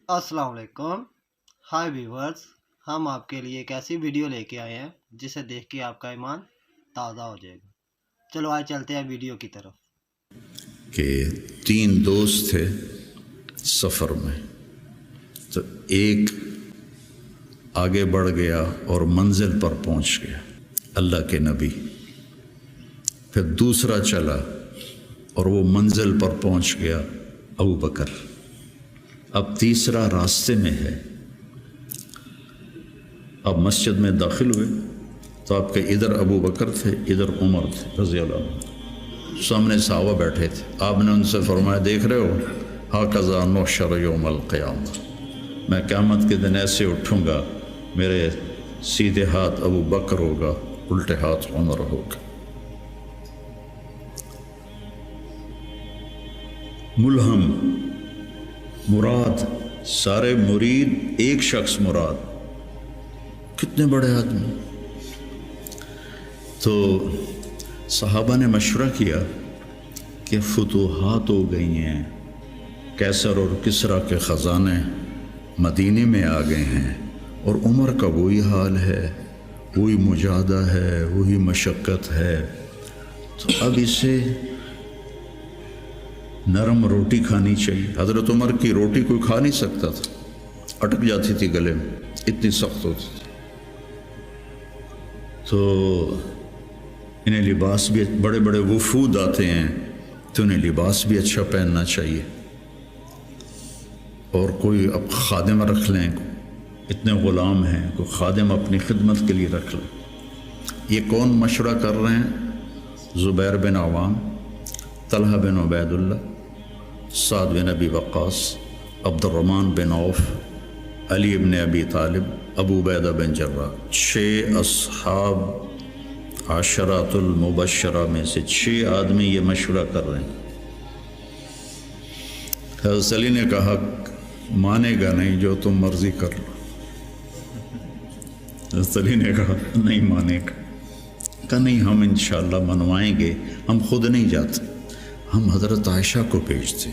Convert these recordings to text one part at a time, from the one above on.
السلام علیکم. High viewers, ہم آپ کے لیے ایک ایسی ویڈیو لے کے آئے ہیں جسے دیکھ کے آپ کا ایمان تازہ ہو جائے گا. چلو آج چلتے ہیں ویڈیو کی طرف. کہ 3 دوست تھے سفر میں، تو ایک آگے بڑھ گیا اور منزل پر پہنچ گیا، اللہ کے نبی. پھر دوسرا چلا اور وہ منزل پر پہنچ گیا، ابو بکر. اب تیسرا راستے میں ہے. اب مسجد میں داخل ہوئے تو آپ کے ادھر ابو بکر تھے، ادھر عمر تھے رضی اللہ عنہ. سامنے صحابہ بیٹھے تھے. آپ نے ان سے فرمایا، دیکھ رہے ہو ہاکذا نحشر یوم القیامہ، میں قیامت کے دن ایسے اٹھوں گا، میرے سیدھے ہاتھ ابو بکر ہوگا، الٹے ہاتھ عمر ہوگا. ملہم مراد، سارے مرید، ایک شخص مراد. کتنے بڑے آدمی. تو صحابہ نے مشورہ کیا کہ فتوحات ہو گئی ہیں، کیسر اور کسریٰ کے خزانے مدینے میں آ گئے ہیں، اور عمر کا وہی حال ہے، وہی مجاہدہ ہے، وہی مشقت ہے. تو اب اسے نرم روٹی کھانی چاہیے. حضرت عمر کی روٹی کوئی کھا نہیں سکتا تھا، اٹک جاتی تھی گلے میں، اتنی سخت ہوتی تھی. تو انہیں لباس بھی، بڑے بڑے وفود آتے ہیں تو انہیں لباس بھی اچھا پہننا چاہیے. اور کوئی اب خادم رکھ لیں، اتنے غلام ہیں، کوئی خادم اپنی خدمت کے لیے رکھ لیں. یہ کون مشورہ کر رہے ہیں؟ زبیر بن عوام، طلحہ بن عبید اللہ، سعد بن ابی وقاص، عبد الرحمن بن عوف، علی بن ابی طالب، ابو عبیدہ بن جراح. 6 اصحاب عشرات المبشرہ میں سے 6 آدمی یہ مشورہ کر رہے ہیں. حضرت علی نے کہا، مانے گا نہیں، جو تم مرضی کر لو. حضرت علی نے کہا نہیں مانے گا. کہا نہیں، ہم انشاءاللہ منوائیں گے، ہم خود نہیں جاتے، ہم حضرت عائشہ کو بھیجتے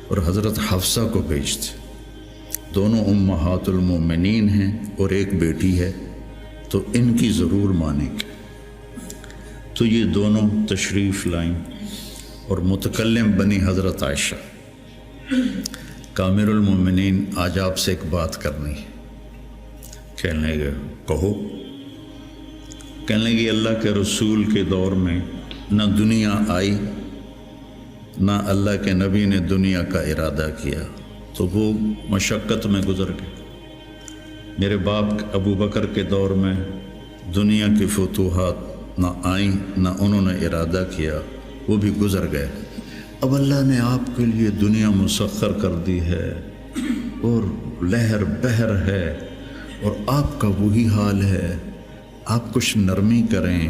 اور حضرت حفصہ کو بھیجتے. دونوں امہات المومنین ہیں اور ایک بیٹی ہے، تو ان کی ضرور مانیں گے. تو یہ دونوں تشریف لائیں اور متکلم بنی حضرت عائشہ. کامر المومنین، آج آپ سے ایک بات کرنی ہے. کہنے لگے کہو. کہنے لگے اللہ کے رسول کے دور میں نہ دنیا آئی، نہ اللہ کے نبی نے دنیا کا ارادہ کیا، تو وہ مشقت میں گزر گئے. میرے باپ ابو بکر کے دور میں دنیا کی فتوحات نہ آئیں، نہ انہوں نے ارادہ کیا، وہ بھی گزر گئے. اب اللہ نے آپ کے لیے دنیا مسخر کر دی ہے اور لہر بہر ہے، اور آپ کا وہی حال ہے. آپ کچھ نرمی کریں.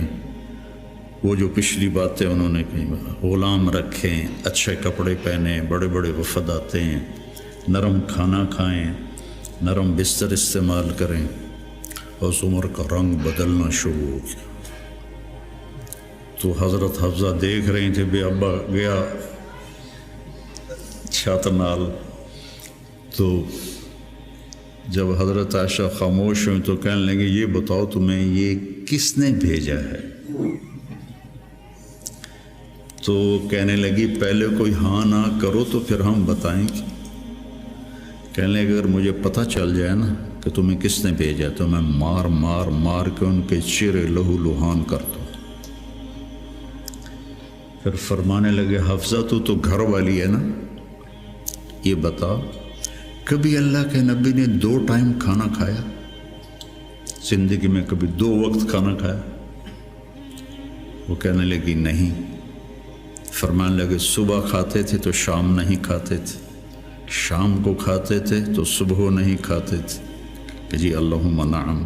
وہ جو پچھلی باتیں انہوں نے کہی، غلام رکھیں، اچھے کپڑے پہنیں، بڑے بڑے وفد آتے ہیں، نرم کھانا کھائیں، نرم بستر استعمال کریں. اور عمر کا رنگ بدلنا شروع ہو گیا. تو حضرت حفصہ دیکھ رہی تھے، بے ابا گیا چھت نال. تو جب حضرت عائشہ خاموش ہوئی تو کہنے لگے، یہ بتاؤ تمہیں یہ کس نے بھیجا ہے؟ تو کہنے لگی، پہلے کوئی ہاں نہ کرو تو پھر ہم بتائیں گے. کہنے لگے، اگر مجھے پتہ چل جائے نا کہ تمہیں کس نے بھیجا تو میں مار مار مار کے ان کے چہرے لہو لہان کر دوں. پھر فرمانے لگے، حفصہ تو گھر والی ہے نا، یہ بتا کبھی اللہ کے نبی نے 2 ٹائم کھانا کھایا؟ زندگی میں کبھی 2 وقت کھانا کھایا؟ وہ کہنے لگی نہیں. فرمانے لگے، صبح کھاتے تھے تو شام نہیں کھاتے تھے، شام کو کھاتے تھے تو صبح نہیں کھاتے تھے. کہ جی اللہم نعم.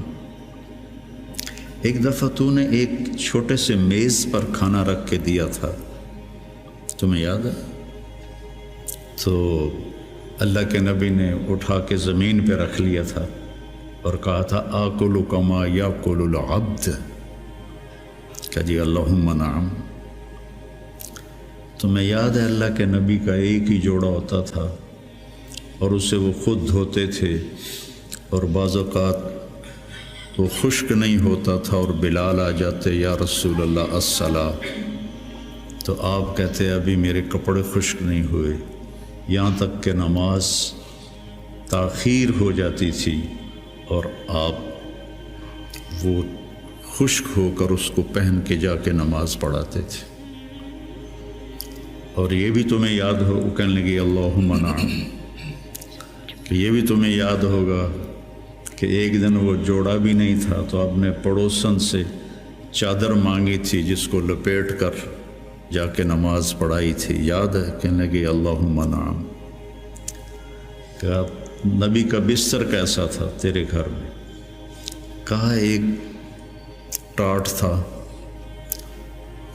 ایک دفعہ تو نے ایک چھوٹے سے میز پر کھانا رکھ کے دیا تھا، تمہیں یاد ہے؟ تو اللہ کے نبی نے اٹھا کے زمین پہ رکھ لیا تھا اور کہا تھا، آکل کما یاکل العبد. کہ جی اللہم نعم. تمہیں یاد ہے اللہ کے نبی کا ایک ہی جوڑا ہوتا تھا، اور اسے وہ خود دھوتے تھے، اور بعض اوقات وہ خشک نہیں ہوتا تھا اور بلال آ جاتے، یا رسول اللہ الصلاۃ، تو آپ کہتے ابھی میرے کپڑے خشک نہیں ہوئے، یہاں تک کہ نماز تاخیر ہو جاتی تھی اور آپ وہ خشک ہو کر اس کو پہن کے جا کے نماز پڑھاتے تھے۔ اور یہ بھی تمہیں یاد ہو، وہ کہنے لگی اللہم نعم، کہ یہ بھی تمہیں یاد ہوگا کہ ایک دن وہ جوڑا بھی نہیں تھا تو آپ نے پڑوسن سے چادر مانگی تھی جس کو لپیٹ کر جا کے نماز پڑھائی تھی، یاد ہے؟ کہنے لگی اللہم نعم۔ کہا نبی کا بستر کیسا تھا تیرے گھر میں؟ کہا ایک ٹاٹ تھا،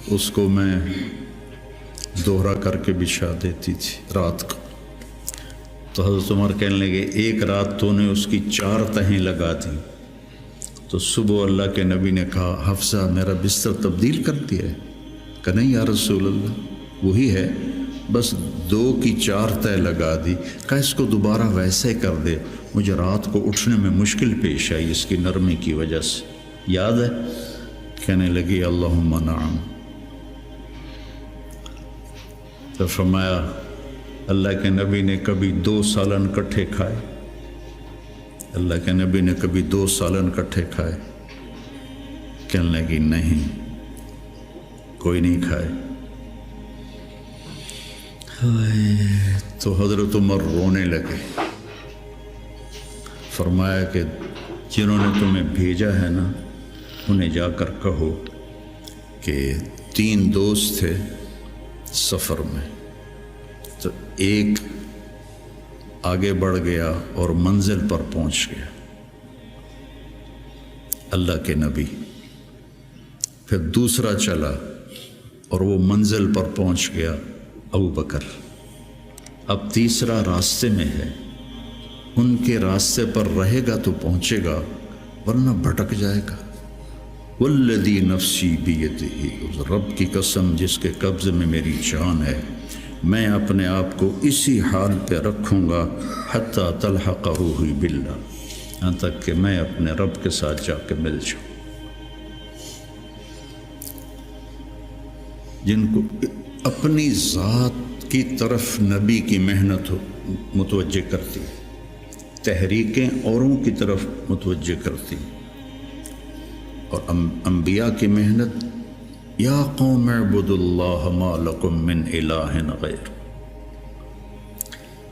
اس کو میں دوہرا کر کے بچھا دیتی تھی رات کو۔ تو حضرت عمر کہنے لگے ایک رات تو نے اس کی 4 تہیں لگا دی، تو صبح اللہ کے نبی نے کہا حفصہ میرا بستر تبدیل کر دیا ہے؟ کہ نہیں یا رسول اللہ وہی ہے، بس 2 کی 4 تہ لگا دی۔ کہا اس کو دوبارہ ویسے کر دے، مجھے رات کو اٹھنے میں مشکل پیش آئی اس کی نرمی کی وجہ سے، یاد ہے؟ کہنے لگی اللہم نعم۔ تو فرمایا اللہ کے نبی نے کبھی 2 سالن کٹھے کھائے؟ اللہ کے نبی نے کبھی 2 سالن کٹھے کھائے؟ کہنے لگی نہیں، کوئی نہیں کھائے۔ تو حضرت عمر رونے لگے، فرمایا کہ جنہوں نے تمہیں بھیجا ہے نا انہیں جا کر کہو کہ 3 دوست تھے سفر میں، تو ایک آگے بڑھ گیا اور منزل پر پہنچ گیا اللہ کے نبی، پھر دوسرا چلا اور وہ منزل پر پہنچ گیا ابو بکر، اب تیسرا راستے میں ہے، ان کے راستے پر رہے گا تو پہنچے گا ورنہ بھٹک جائے گا۔ والذی نفسی بیدہ، اس رب کی قسم جس کے قبضے میں میری جان ہے، میں اپنے آپ کو اسی حال پہ رکھوں گا حتی تلحقہ باللہ، یہاں تک کہ میں اپنے رب کے ساتھ جا کے مل جاؤں۔ جن کو اپنی ذات کی طرف نبی کی محنت متوجہ کرتی، تحریکیں اوروں کی طرف متوجہ کرتی، اور انبیاء کی محنت یا قوم اعبدوا اللہ ما لکم من الہ غیر،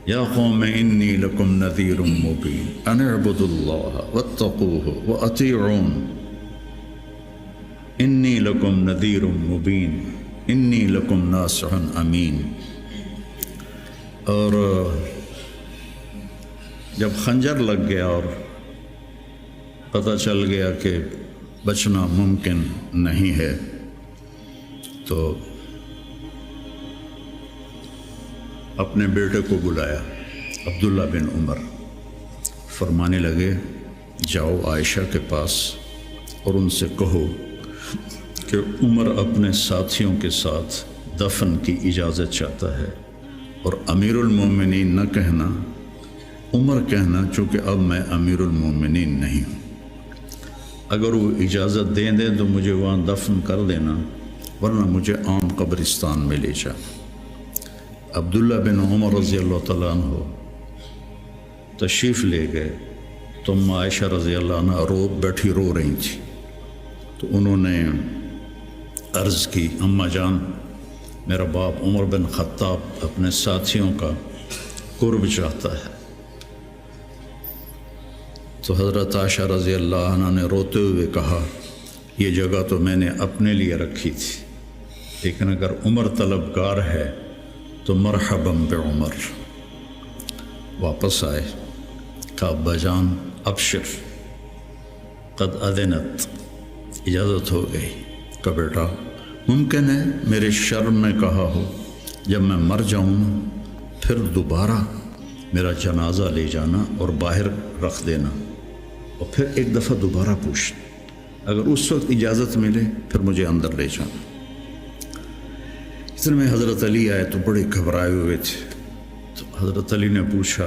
یا قوم انی لکم نذیر مبین ان اعبدوا اللہ واتقوہ واطیعون انی لکم نذیر مبین انی لکم ناصح امین۔ اور جب خنجر لگ گیا اور پتہ چل گیا کہ بچنا ممکن نہیں ہے، تو اپنے بیٹے کو بلایا عبداللہ بن عمر، فرمانے لگے جاؤ عائشہ کے پاس اور ان سے کہو کہ عمر اپنے ساتھیوں کے ساتھ دفن کی اجازت چاہتا ہے، اور امیر المومنین نہ کہنا، عمر کہنا، چونکہ اب میں امیر المومنین نہیں ہوں۔ اگر وہ اجازت دیں دیں تو مجھے وہاں دفن کر دینا، ورنہ مجھے عام قبرستان میں لے جا۔ عبداللہ بن عمر رضی اللہ تعالیٰ عنہ تشریف لے گئے، تو عائشہ رضی اللہ عنہ بیٹھی رو رہی تھی، تو انہوں نے عرض کی اماں جان میرا باپ عمر بن خطاب اپنے ساتھیوں کا قرب چاہتا ہے۔ تو حضرت عائشہ رضی اللہ عنہ نے روتے ہوئے کہا یہ جگہ تو میں نے اپنے لیے رکھی تھی، لیکن اگر عمر طلبگار ہے تو مرحبا بعمر۔ واپس آئے، کہا ابا جان ابشر قد اذنت، اجازت ہو گئی۔ کہ بیٹا ممکن ہے میرے شرم میں کہا ہو، جب میں مر جاؤں نا پھر دوبارہ میرا جنازہ لے جانا اور باہر رکھ دینا، اور پھر ایک دفعہ دوبارہ پوچھنا، اگر اس وقت اجازت ملے پھر مجھے اندر لے جانا۔ اتنے میں حضرت علی آئے تو بڑے گھبرائے ہوئے تھے، تو حضرت علی نے پوچھا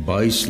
22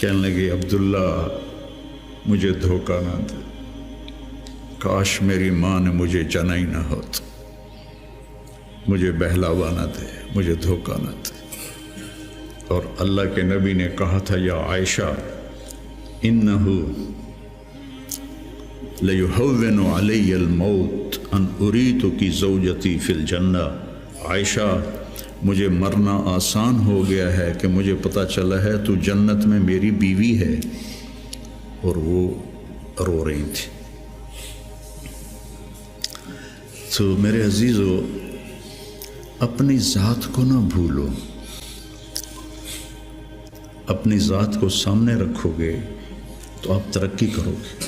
کہنے لگی عبداللہ مجھے دھوکہ نہ دے، کاش میری ماں نے مجھے جنا ہی نہ ہوتا، مجھے بہلاوا نہ دے، مجھے دھوکہ نہ دے۔ اور اللہ کے نبی نے کہا تھا یا عائشہ انہ لیہون علی الموت ان اریتک زوجتی فی الجنہ، عائشہ مجھے مرنا آسان ہو گیا ہے کہ مجھے پتہ چلا ہے تو جنت میں میری بیوی ہے۔ اور وہ رو رہی تھی۔ تو میرے عزیزو، اپنی ذات کو نہ بھولو، اپنی ذات کو سامنے رکھو گے تو آپ ترقی کرو گے،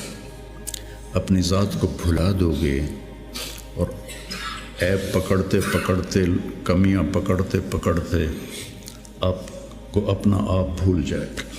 اپنی ذات کو بھلا دو گے اور عیب پکڑتے پکڑتے، کمیاں پکڑتے پکڑتے آپ کو اپنا آپ بھول جائے گا۔